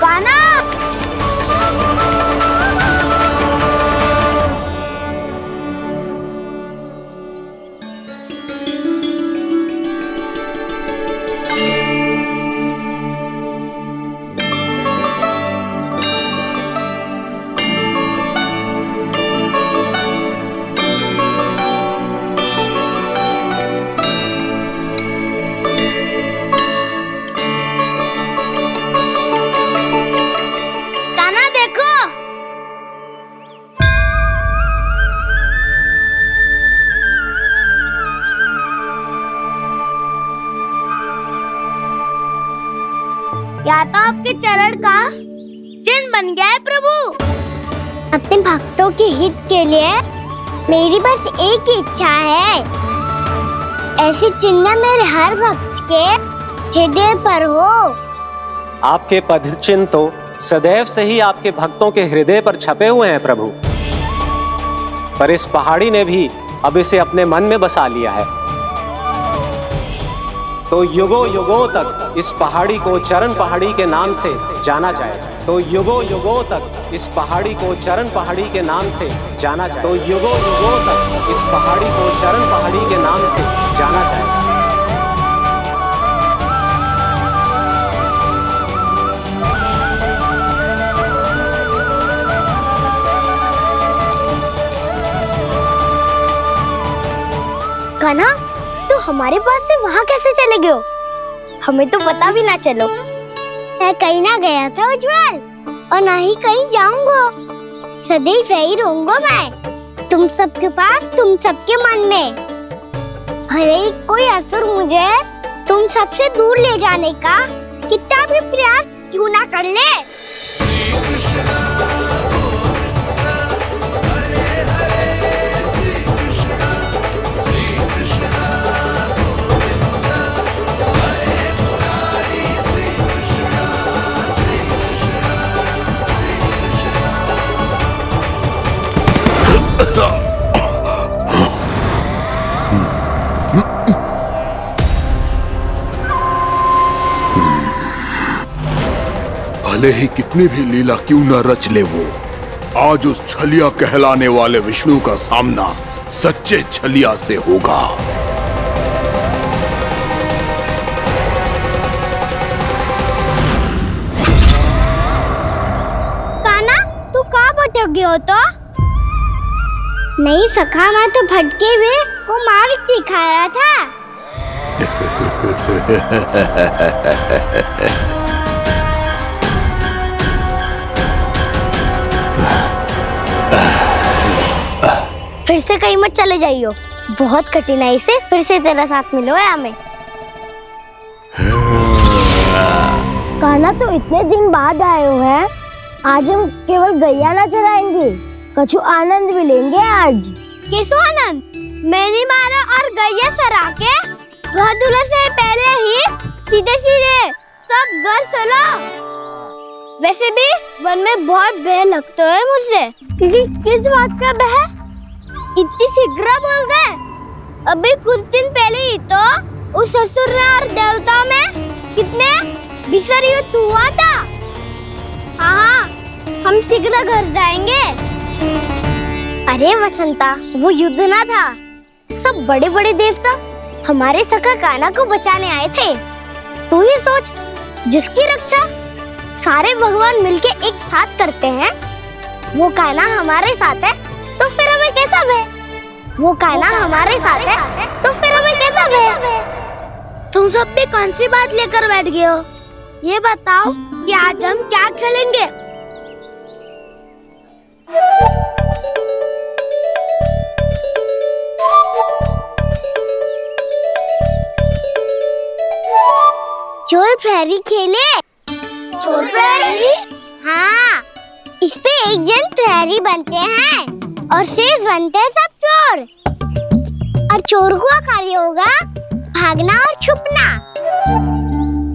कान्हा। या तो आपके चरण का चिन्ह बन गया है प्रभु। अपने भक्तों के हित के लिए मेरी बस एक ही इच्छा है, ऐसी चिन्ह मेरे हर भक्त के हृदय पर हो। आपके पद चिन्ह तो सदैव से ही आपके भक्तों के हृदय पर छपे हुए हैं प्रभु, पर इस पहाड़ी ने भी अब इसे अपने मन में बसा लिया है। तो युगों युगों तक इस पहाड़ी को चरण पहाड़ी के नाम से जाना जाएगा। तो युगों युगों तक इस पहाड़ी को चरण पहाड़ी के नाम से जाना जाएगा। तो युगों युगों तक इस पहाड़ी को चरण पहाड़ी के नाम से जाना जाएगा। कान्हा, तो हमारे पास से वहाँ कैसे चले गए हो? हमें तो पता भी ना चलो। मैं कहीं ना गया था उज्जवल, और ना ही कहीं जाऊंगा। सदैव यही रहूंगा मैं, तुम सबके पास, तुम सबके मन में। भले ही कोई असुर मुझे तुम सबसे दूर ले जाने का कितना भी प्रयास क्यों ना कर ले। भले ही कितनी भी लीला क्यों न रच ले वो, आज उस छलिया कहलाने वाले विष्णु का सामना सच्चे छलिया से होगा। कान्हा, तू कहाँ भटक गए हो? तो नहीं सखा, मैं तो भटके हुए वो मार दिखा रहा था। फिर से कहीं मत चले जाइयो, बहुत कठिनाई से फिर से तेरा साथ मिलो है हमें। कान्हा, तो इतने दिन बाद आए हो हैं, आज हम केवल गैया ना चराएंगे, कुछ आनंद भी लेंगे आज। किसो आनंद? मैंने मारा और गैया सरा के वह दूल्हे से पहले ही सीधे सीधे सब घर चलो। वैसे भी वन में बहुत भय लगता है मुझसे, क्योंकि किस बात का भय? इतनी शीघ्र बोल गए। अभी कुछ दिन पहले ही तो उस असुर और देवता में कितने भीषण युद्ध हुआ था। हाँ, हम शीघ्र घर जाएंगे। अरे वसंता, वो युद्ध ना था, सब बड़े बड़े देवता हमारे सखा कान्हा को बचाने आए थे। तू ही सोच, जिसकी रक्षा सारे भगवान मिलके एक साथ करते हैं, वो कान्हा हमारे साथ है, तो फिर हमें कैसा भय? वो कान्हा हमारे साथ है, तो फिर हमें कैसा भय? तुम सब भी कौन सी बात लेकर बैठ गए हो? ये बताओ कि आज हम क्या खेलेंगे? चोर प्रहरी खेले। चोर प्रहरी? हाँ, इस पे एक जन प्रहरी बनते हैं और शेष बनते हैं सब चोर। और चोर का कार्य होगा भागना और छुपना,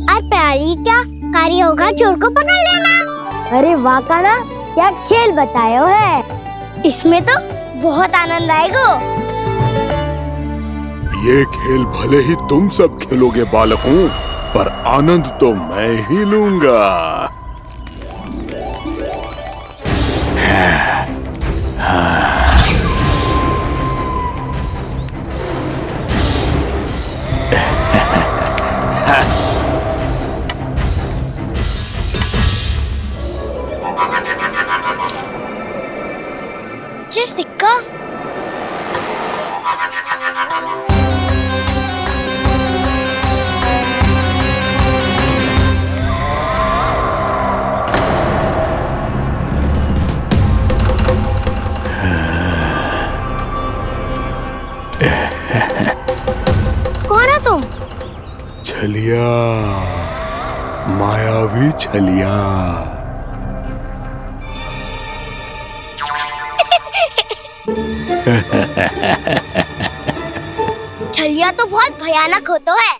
और प्रहरी का कार्य होगा चोर को पकड़ लेना। अरे वाह कान्हा, क्या खेल बताए हो है। इसमें तो बहुत आनंद आएगा। ये खेल भले ही तुम सब खेलोगे बालकों, पर आनंद तो मैं ही लूंगा। ये सिक्का कौन हो तुम? छलिया, मायावी छलिया। छलिया तो बहुत भयानक होता है,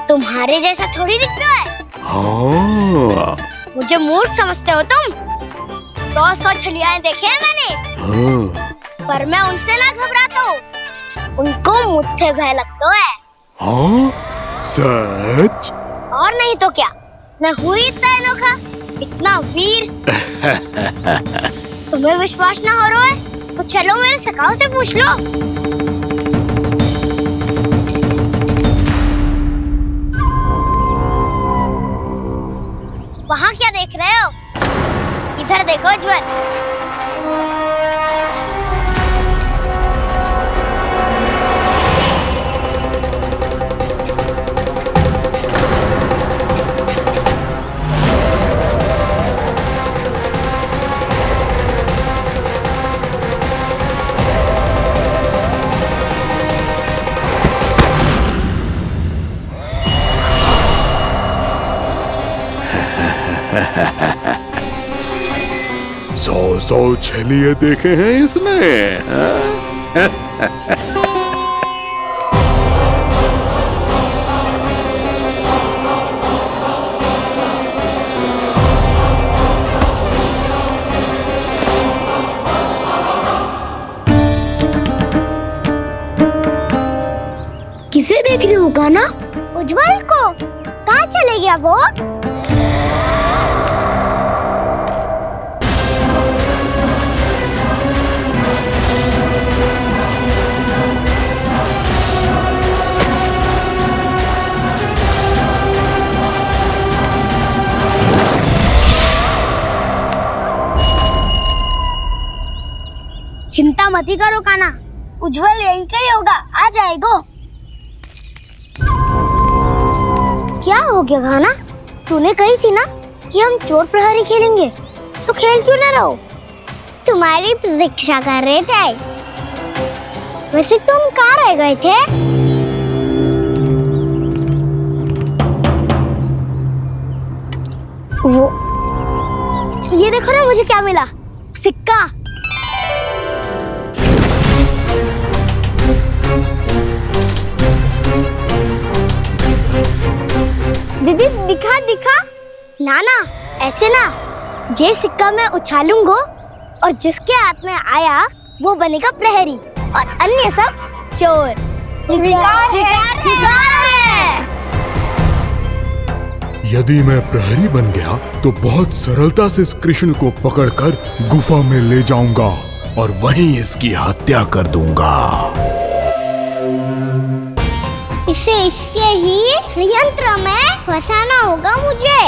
तुम्हारे जैसा थोड़ी दिखता है। हाँ। मुझे मूर्ख समझते हो तुम? 100 छलियाएं देखे हैं मैंने। हाँ। पर मैं उनसे ना घबराता हूँ, उनको मुझसे भय लगता है। हाँ? सच? और नहीं तो क्या, मैं हूँ इतना अनोखा, इतना वीर। तुम्हें विश्वास ना हो रहा है तो चलो मेरे सखाओं से पूछ लो। वहाँ क्या देख रहे हो? इधर देखो ज्वर। सौ छलिए देखे हैं इसने। किसे देख रही हो कान्हा? उज्जवल को। कहाँ चले गया वो? चिंता मत करो कान्हा, उज्जवल यही का ही होगा, आ जाएगा। क्या हो गया कान्हा? तूने कही थी ना कि हम चोर प्रहरी खेलेंगे, तो खेल क्यों ना रहो? तुम्हारी प्रतीक्षा कर रहे थे। वैसे तुम कहाँ रह गए थे? वो ये देखो ना, मुझे क्या मिला, सिक्का। दीदी दिखा दिखा। ना ना, ऐसे ना, ये सिक्का मैं उछालूंगा और जिसके हाथ में आया वो बनेगा प्रहरी और अन्य सब चोर। शिकार है। यदि मैं प्रहरी बन गया तो बहुत सरलता से इस कृष्ण को पकड़कर गुफा में ले जाऊंगा और वहीं इसकी हत्या कर दूंगा। इसे इसके ही यंत्र में फंसाना होगा मुझे।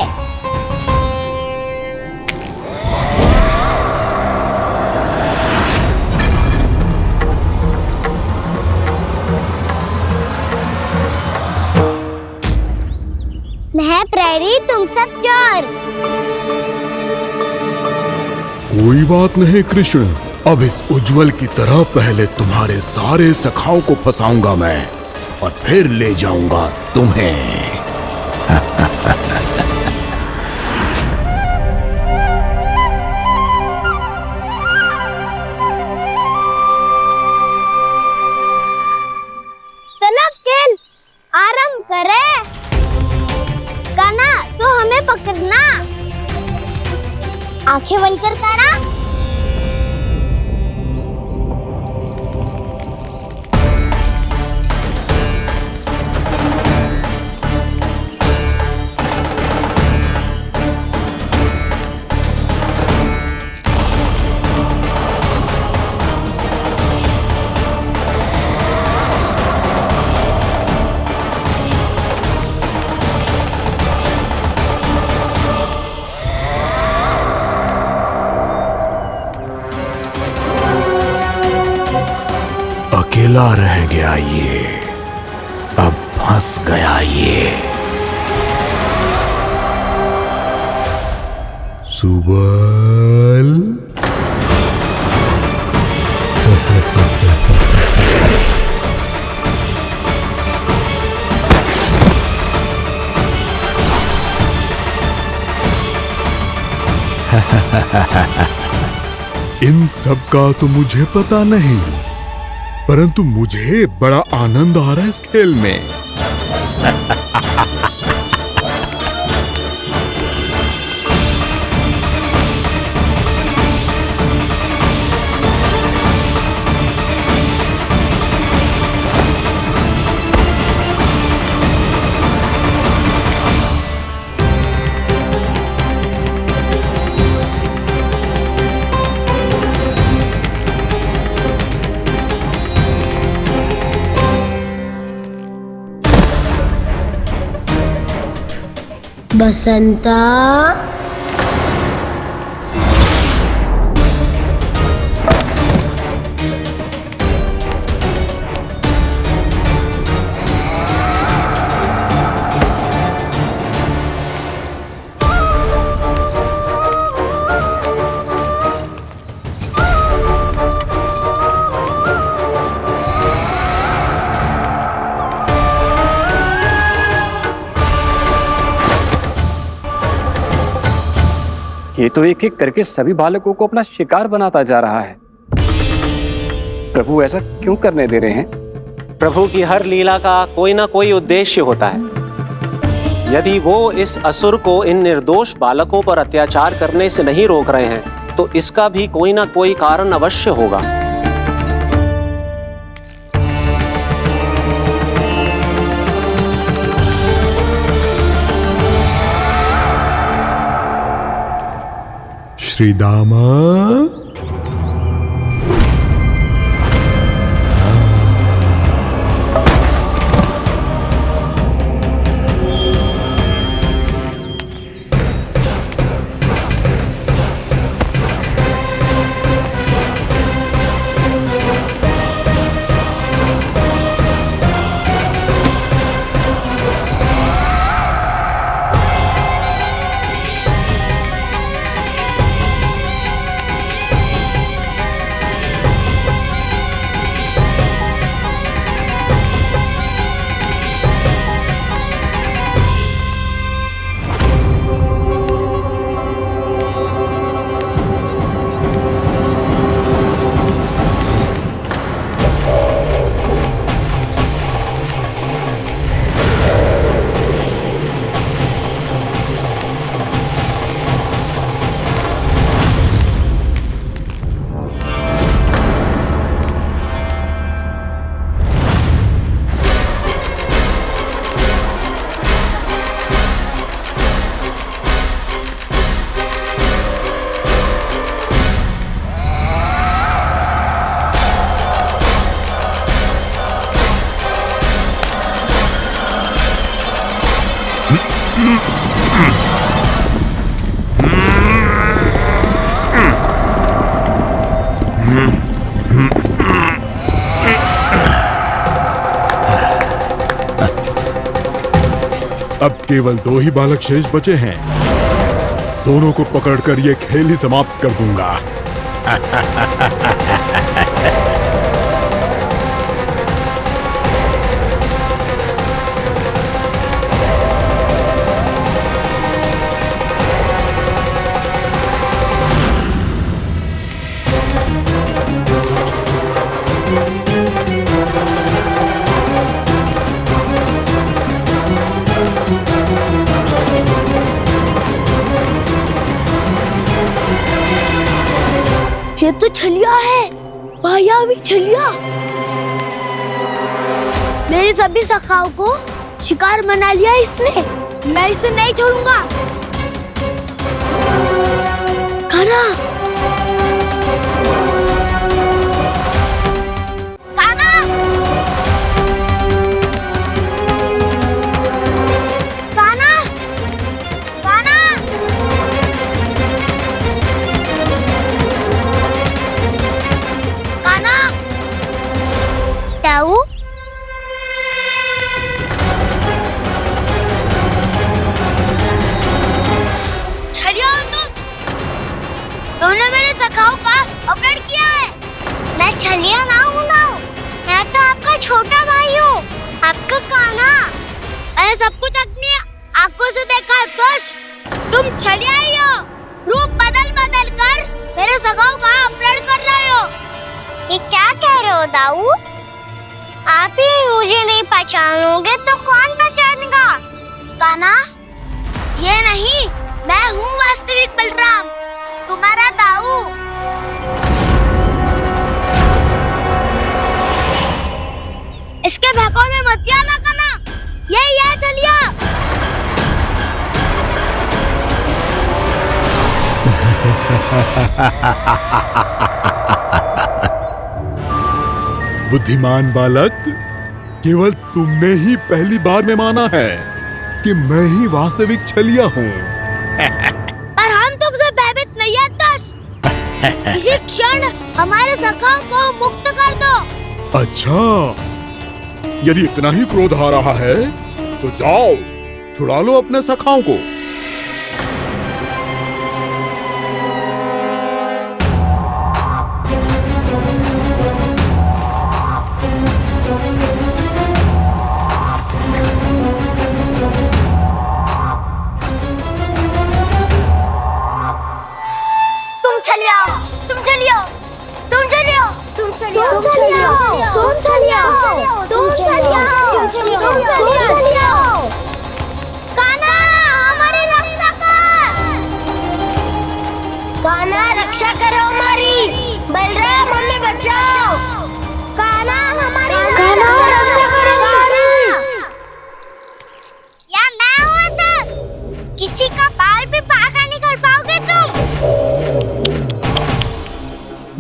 मैं प्रहरी, तुम सब चोर। कोई बात नहीं कृष्ण, अब इस उज्जवल की तरह पहले तुम्हारे सारे सखाओं को फंसाऊंगा मैं और फिर ले जाऊंगा तुम्हें। चलो खेल आरंभ करें। कान्हा तो हमें पकड़ना, आंखें बंद कर कान्हा। खोखला रह गया ये, अब फंस गया ये। सुबल। इन सब का तो मुझे पता नहीं, परंतु मुझे बड़ा आनंद आ रहा है इस खेल में। बसंता, ये तो एक एक करके सभी बालकों को अपना शिकार बनाता जा रहा है। प्रभु ऐसा क्यों करने दे रहे हैं? प्रभु की हर लीला का कोई ना कोई उद्देश्य होता है। यदि वो इस असुर को इन निर्दोष बालकों पर अत्याचार करने से नहीं रोक रहे हैं, तो इसका भी कोई ना कोई कारण अवश्य होगा। श्री दामा, अब केवल 2 ही बालक शेष बचे हैं। दोनों को पकड़कर ये खेल ही समाप्त कर दूंगा। ये तो छलिया है, मायावी छलिया। मेरे सभी सखाओं को शिकार बना लिया इसने। मैं इसे नहीं छोड़ूंगा। कान्हा, कान्हा, कान्हा, कान्हा। अपडेट किया है। मैं छलिया ना हूँ ना, मैं तो आपका छोटा भाई हूँ, आपका कान्हा। मैंने सब कुछ अपनी आंखों से देखा है। बस तुम छलिया ही हो, रूप बदल बदल कर मेरे सगाओं का अपडेट कर रहे हो। ये क्या कह रहे हो दाऊ? आप ही मुझे नहीं पहचानोगे तो कौन पहचानेगा? कान्हा, ये नहीं, मैं हूँ वास्तविक बलराम, तुम्हारा दाऊ। इसके बहकावे में मत आना कान्हा, ये चलिए। बुद्धिमान बालक, केवल तुमने ही पहली बार में माना है कि मैं ही वास्तविक छलिया हूँ। पर हम तुमसे भयभीत नहीं है दस। इसी क्षण हमारे सखाओं को मुक्त कर दो। अच्छा, यदि इतना ही क्रोध आ रहा है तो जाओ, छुड़ा लो अपने सखाओं को। कान्हा, रक्षा करो हमारी। बलराम, हमें बचाओ। कान्हा, हमारी रक्षा करो हमारी। या मैं हूँ ऐसा? किसी का बाल भी पाका नहीं कर पाओगे तुम।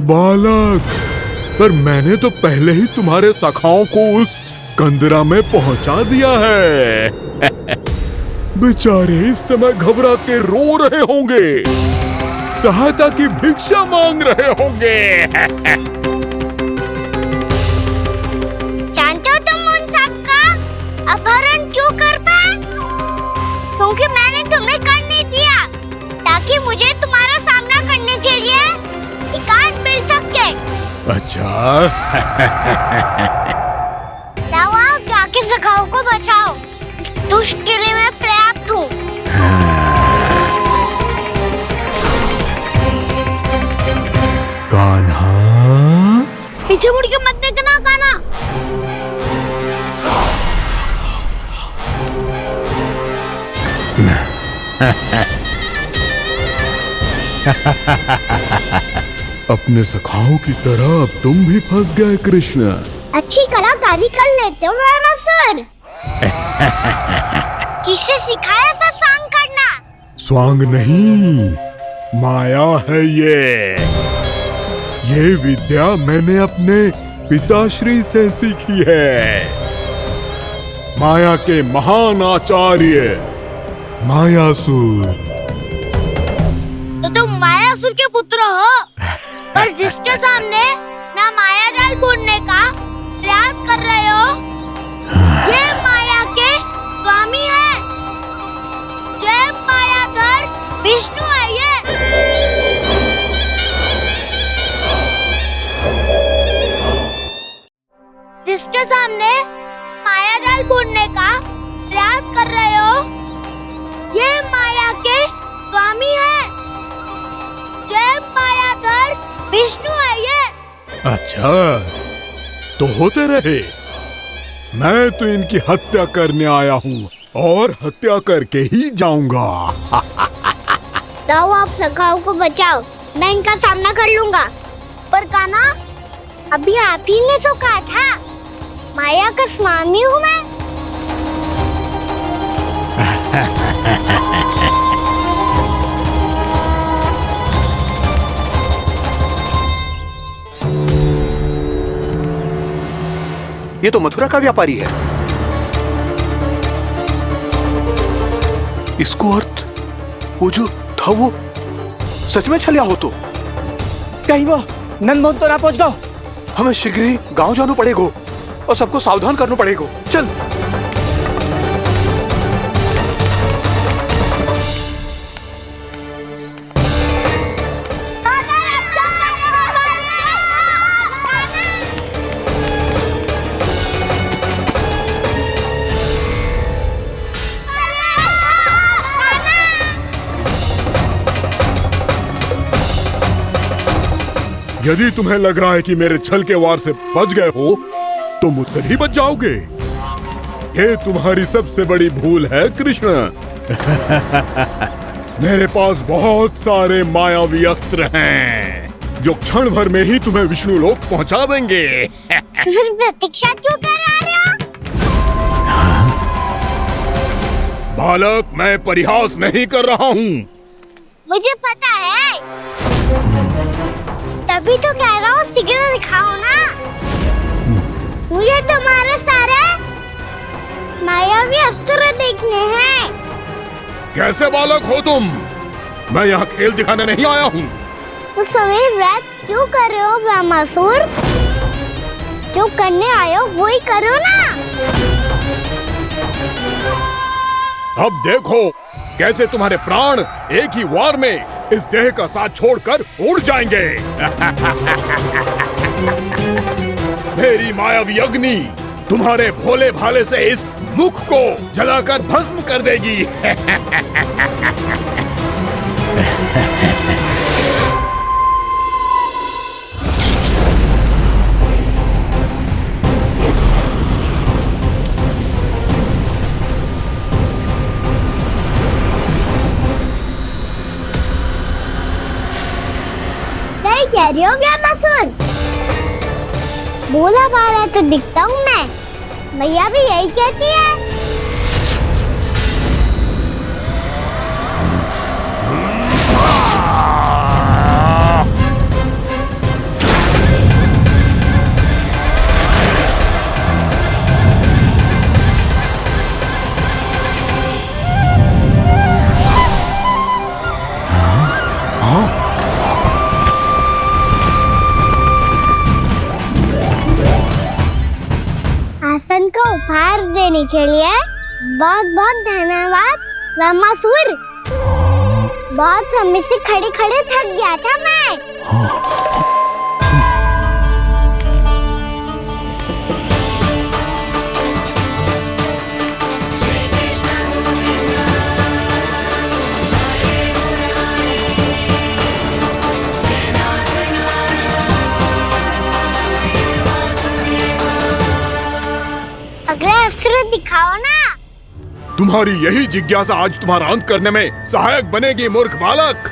बालक, पर मैंने तो पहले ही तुम्हारे सखाओं को उस कंदरा में पहुंचा दिया है। बेचारे इस समय घबरा के रो रहे होंगे, सहायता की भिक्षा मांग रहे होंगे। जानते हो तुम उन सबका अपहरण क्यों कर पाए? क्योंकि मैंने तुम्हें कर नहीं दिया, ताकि मुझे तुम्हारा सामना करने के लिए एकांत मिल सके। अच्छा। जाओ, जाके सखाओं को बचाओ। इस दुष्ट के लिए मैं पर्याप्त हूँ। कान्हा, पीछे मुड़ के मत देखना कान्हा। अपने सखाओं की तरह अब तुम भी फंस गए कृष्ण। अच्छी कलाकारी कर लेते हो राणा सर। किससे सिखाया ऐसा स्वांग करना? स्वांग नहीं, माया है ये विद्या मैंने अपने पिताश्री से सीखी है। माया के महान आचार्य मायासुर। तो तुम मायासुर के पुत्र हो, पर जिसके सामने ना माया जाल बुनने का प्रयास कर रहे हो, ये माया के स्वामी है। ये मायाधर विष्णु है। ये जिसके सामने माया जाल बुनने का प्रयास कर रहे हो, ये माया के स्वामी है। ये मायाधर विष्णु है। ये अच्छा, तो होते रहे। मैं तो इनकी हत्या करने आया हूँ और हत्या करके ही जाऊंगा। जाओ, आप सखाओं को बचाओ, मैं इनका सामना कर लूंगा। पर कान्हा, अभी आप ही ने तो कहा था माया का स्वामी हूँ मैं। ये तो मथुरा का व्यापारी है। इसको अर्थ वो जो था वो सच में छलिया हो तो कहीं वो नंदमोहन तो ना पहुंच गो। हमें शीघ्र ही गांव जाना पड़ेगा और सबको सावधान करना पड़ेगा। चल। यदि तुम्हें लग रहा है कि मेरे छल के वार से बच गए हो तो मुझसे भी बच जाओगे। ये तुम्हारी सबसे बड़ी भूल है कृष्ण। मेरे पास बहुत सारे मायावी अस्त्र हैं जो क्षण भर में ही तुम्हें विष्णु लोक पहुंचा देंगे। तो फिर प्रतीक्षा क्यों कर रहे हो? बालक, मैं परिहास नहीं कर रहा हूँ। मुझे पता है, तभी तो कह रहा हूँ शीघ्र दिखाओ ना। मुझे तुम्हारे सारे मायावी अस्त्र देखने हैं। कैसे बालक हो तुम? मैं यहाँ खेल दिखाने नहीं आया हूँ। तो सभी व्रत क्यों कर रहे हो ब्रह्मासुर? जो करने आए हो वो ही करो ना। अब देखो कैसे तुम्हारे प्राण एक ही वार में इस देह का साथ छोड़कर उड़ जाएंगे। मेरी मायावी अग्नि तुम्हारे भोले भाले से इस मुख को जलाकर भस्म कर देगी। नहीं कह रही हो ब्रह्मासुर? भोला भाला तो दिखता हूँ मैं। भैया भी यही कहती है। आसन को उपहार देने के लिए बहुत बहुत धन्यवाद ब्रह्मासुर। बहुत समय से खड़े खड़े थक गया था मैं। अगला अस्त्र दिखाओ ना। तुम्हारी यही जिज्ञासा आज तुम्हारा अंत करने में सहायक बनेगी मूर्ख बालक।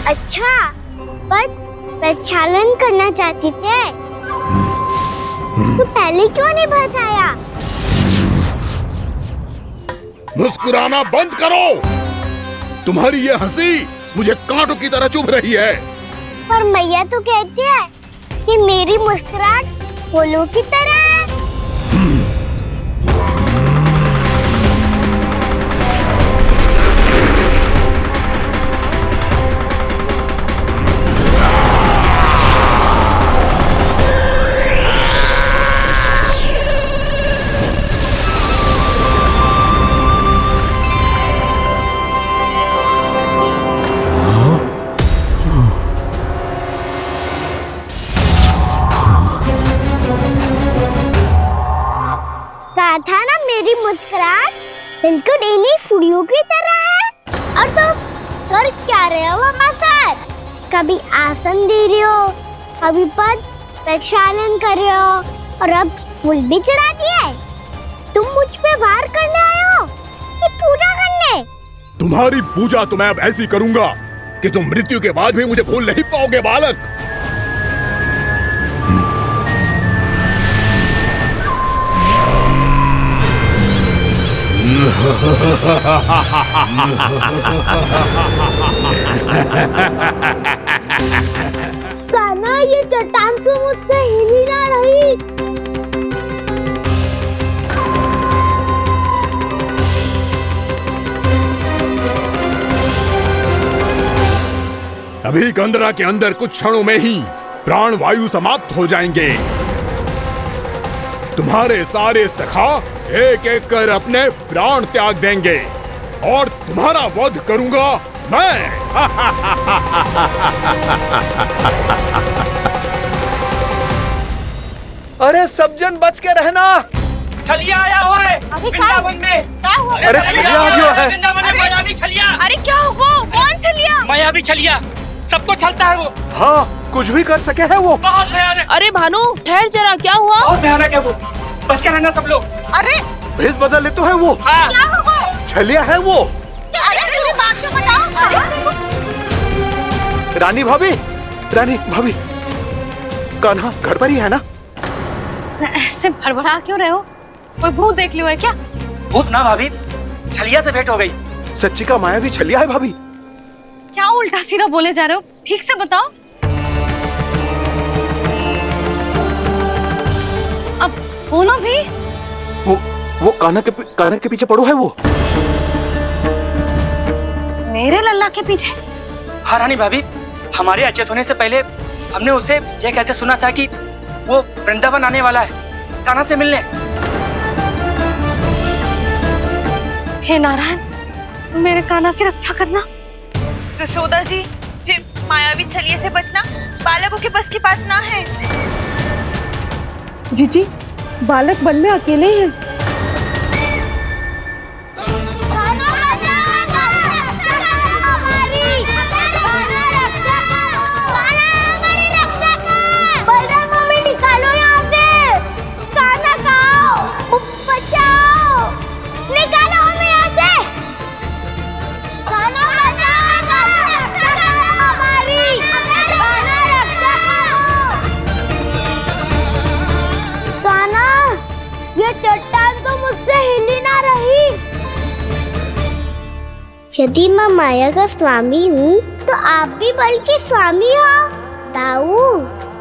अच्छा, पर प्रक्षालन करना चाहते थे तो पहले क्यों नहीं बताया? मुस्कुराना बंद करो। तुम्हारी ये हंसी मुझे कांटों की तरह चुभ रही है। पर मैया तो कहती है कि मेरी मुस्कुराहट फूलों की तरह है। कहा था ना मेरी मुस्कुराहट बिल्कुल इन्हीं फूलों की तरह है। और तुम कर क्या रहे हो मास्टर? कभी आसन दे रहे हो, कभी पद प्रक्षालन कर रहे हो और अब फूल भी चढ़ा दिए। तुम मुझ पे वार करने आए हो कि पूजा करने? तुम्हारी पूजा तो मैं अब ऐसी करूंगा कि तुम मृत्यु के बाद भी मुझे भूल नहीं पाओगे बालक। कान्हा, ये चट्टान तो मुझसे हिली ना रही। अभी कंदरा के अंदर कुछ क्षणों में ही प्राण वायु समाप्त हो जाएंगे। तुम्हारे सारे सखा एक एक कर अपने प्राण त्याग देंगे और तुम्हारा वध करूंगा मैं। अरे सब जन बच के रहना। छलिया आया हुआ है वृंदावन में। अरे छलिया आ गया है। वृंदावन में मायावी छलिया। अरे क्या हुआ? कौन छलिया? मायावी छलिया, सबको छलता है वो। हाँ, कुछ भी कर सके है वो। बहुत भयानक। अरे भानु ठहर जरा, क्या हुआ? बहुत भयानक है वो, बच के रहना सब लोग। अरे भेष बदल ले तो है वो। हाँ। क्या हुआ? छलिया है वो। अरे पूरी बात तो बताओ। रानी भाभी, कान्हा घर पर ही है ना? ऐसे भड़बड़ा क्यों रहे हो? कोई भूत देख लियो है क्या? भूत ना भाभी, छलिया से भेंट हो गई। सच्ची का मायावी छलिया है भाभी। क्या उल्टा सीधा बोले जा रहे हो? ठीक से बताओ। अब बोलो भी। वो कान्हा के पीछे पड़ो है वो। मेरे लल्ला के पीछे? हाँ रानी भाभी, हमारे अचेत होने से पहले हमने उसे ये कहते सुना था कि वो वृंदावन आने वाला है कान्हा से मिलने। हे नारायण, मेरे कान्हा की रक्षा करना। जसोदा जी, मायावी छलिए से बचना बालकों के बस की बात ना है। जीजी, बालक वन में अकेले हैं। चट्टान तो मुझसे हिली ना रही। यदि मैं माया का स्वामी हूँ तो आप भी बल के स्वामी हो। ताऊ,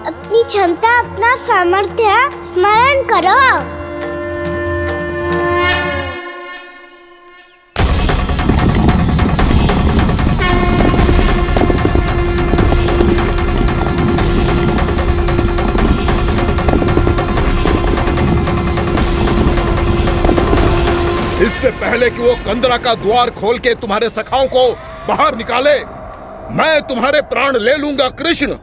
अपनी क्षमता, अपना सामर्थ्य स्मरण करो। इससे पहले कि वो कंदरा का द्वार खोल के तुम्हारे सखाओं को बाहर निकाले, मैं तुम्हारे प्राण ले लूंगा कृष्ण।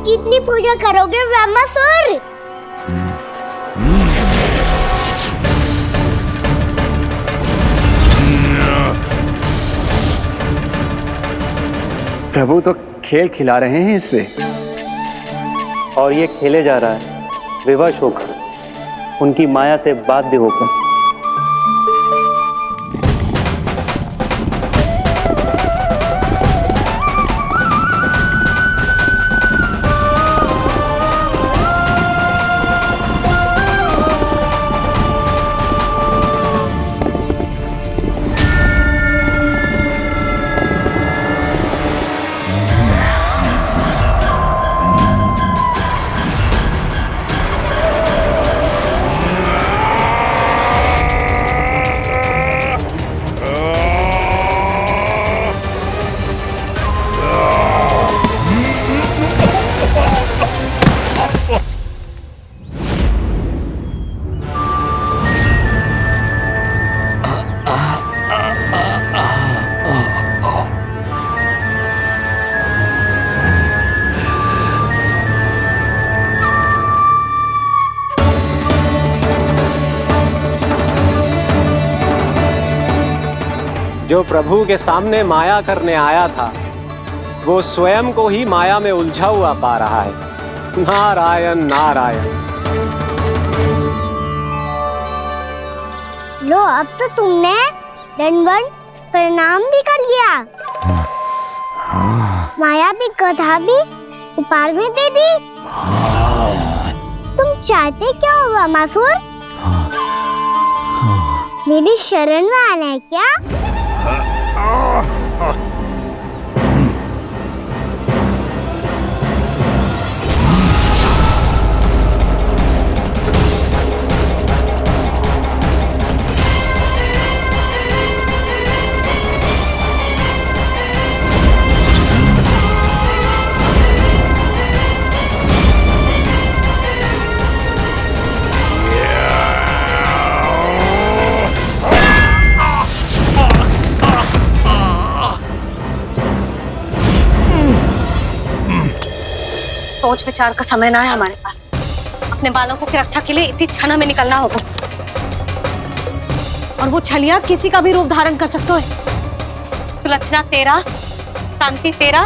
कितनी पूजा करोगे ब्रह्मासुर? प्रभु तो खेल खिला रहे हैं इससे, और ये खेले जा रहा है विवश होकर, उनकी माया से बाध्य होकर। जो प्रभु के सामने माया करने आया था वो स्वयं को ही माया में उलझा हुआ पा रहा है। नारायण नारायण। लो, अब तो तुमने दंडवत प्रणाम भी कर लिया, माया भी कथा भी उपहार में दे दी। तुम चाहते क्या हो वामासुर? मेरी शरण में आना है क्या? सोच विचार का समय ना है हमारे पास। अपने बालकों की रक्षा के लिए इसी क्षण में निकलना होगा। और वो छलिया किसी का भी रूप धारण कर सकते हो। सुलक्षणा तेरा, शांति तेरा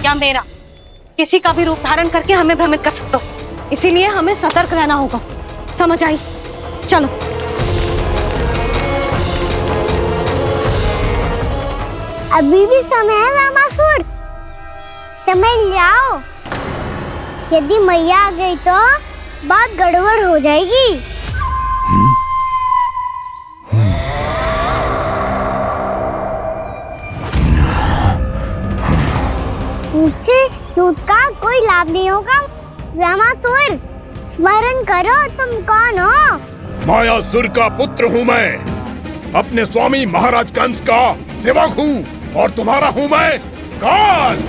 या मेरा, किसी का भी रूप धारण करके हमें भ्रमित कर सकते हो। इसीलिए हमें सतर्क रहना होगा। समझ आई? चलो। अभी भी समय है वामासुर, समझ जाओ। यदि मैया आ गई तो बात गड़बड़ हो जाएगी। मुझसे झूठ का कोई लाभ नहीं होगा। वामासुर, स्मरण करो तुम कौन हो? मायासुर का पुत्र हूँ मैं, अपने स्वामी महाराज कंस का सेवक हूँ, और तुम्हारा हूँ मैं काल।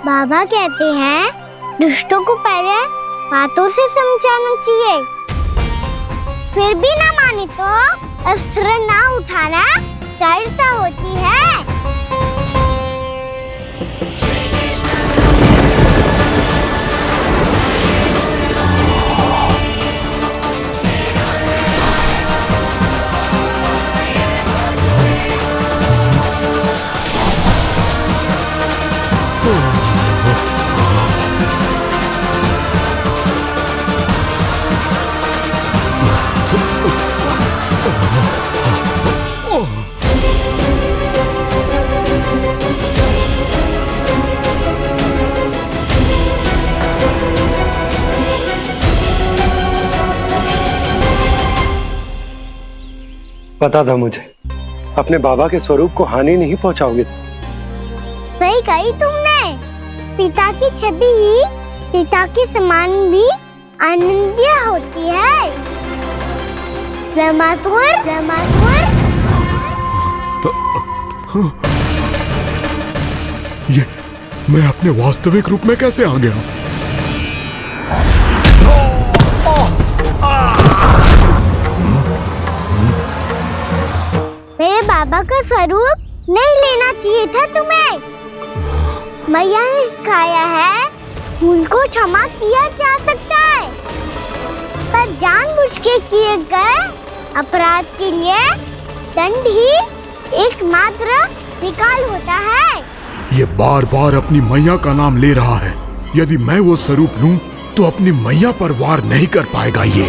बाबा कहते हैं दुष्टों को पहले बातों से समझाना चाहिए, फिर भी ना माने तो अस्त्र ना उठाना सरलता होती है। पता था मुझे, अपने बाबा के स्वरूप को हानि नहीं पहुंचाओगे। सही कही तुमने। पिता की छवि ही पिता के समान भी आनंदीय होती है। वामासुर, वामासुर। ये मैं अपने वास्तविक रूप में कैसे आ गया? मेरे बाबा का स्वरूप नहीं लेना चाहिए था तुम्हें। मैया ने सिखाया है भूल को क्षमा किया जा सकता है, पर जानबूझ के किए गए अपराध के लिए दंड ही एकमात्र निकाल होता है। ये बार बार अपनी मैया का नाम ले रहा है। यदि मैं वो स्वरूप लूं तो अपनी मैया पर वार नहीं कर पाएगा ये।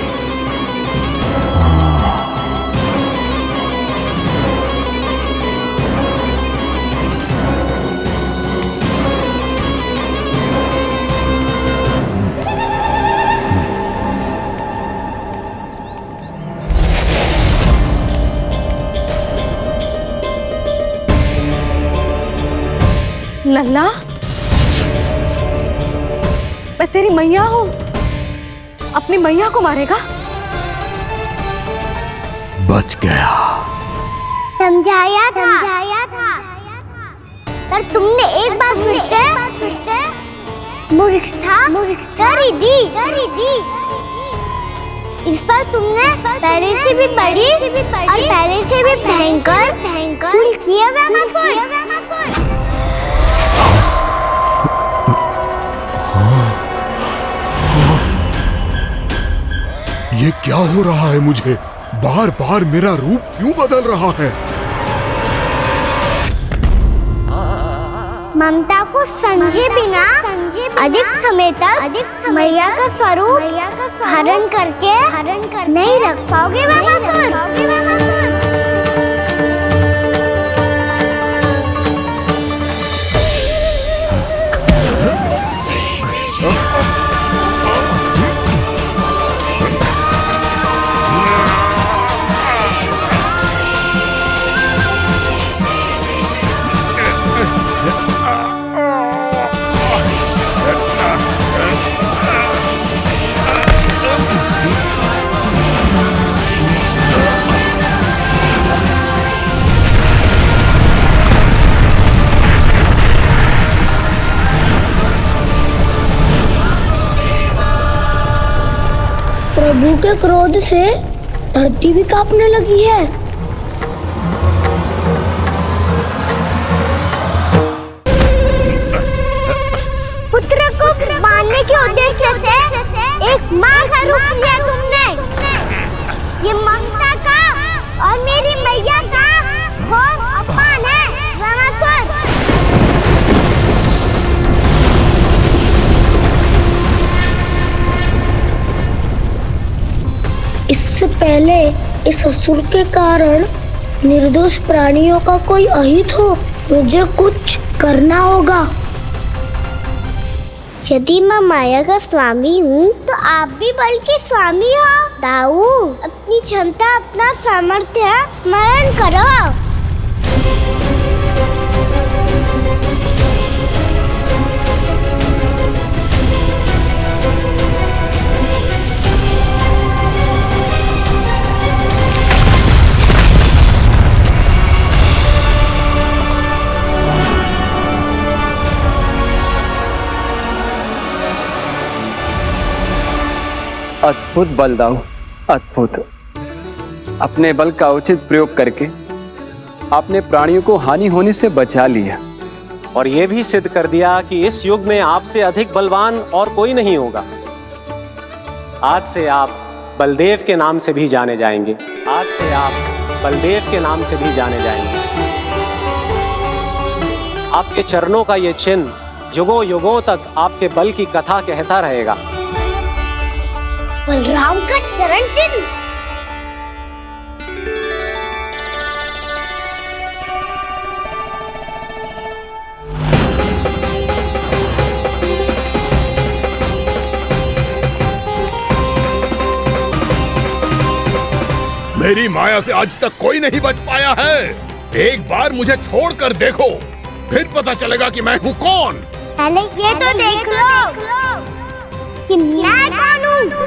लल्ला, मैं तेरी मैया हूँ, अपनी मैया को मारेगा? बच गया। समझाया था पर तुमने एक बार फिर से मूर्खता कर ही दी। इस पर तुमने पहले से भी बड़ी और पहले से भी भयंकर भूल किया ये क्या हो रहा है मुझे? बार बार मेरा रूप क्यों बदल रहा है? ममता को समझे बिना अधिक समय तक मैया का स्वरूप हरण करके नहीं रख पाओगे प्रभु के क्रोध से धरती भी कांपने लगी है। पुत्र को मारने के उद्देश्य से एक मां का रूप लिया तुमने। ये ममता का और मेरी मैया का घोर अपमान है रामासुर। इससे पहले इस असुर के कारण निर्दोष प्राणियों का कोई अहित हो, मुझे कुछ करना होगा। यदि मैं माया का स्वामी हूँ तो आप भी बल के स्वामी हो। दाऊ, अपनी क्षमता अपना सामर्थ्य स्मरण करो। अद्भुत बलदाऊ, अद्भुत। अपने बल का उचित प्रयोग करके आपने प्राणियों को हानि होने से बचा लिया और ये भी सिद्ध कर दिया कि इस युग में आपसे अधिक बलवान और कोई नहीं होगा। आज से आप बलदेव के नाम से भी जाने जाएंगे। आज से आप बलदेव के नाम से भी जाने जाएंगे। आपके चरणों का ये चिन्ह युगों युगों तक आपके बल की कथा कहता रहेगा। बलराम का चरण चिन्ह। मेरी माया से आज तक कोई नहीं बच पाया है। एक बार मुझे छोड़कर देखो, फिर पता चलेगा कि मैं हूँ कौन। पहले ये तो देख लो कि मैं कौन हूँ।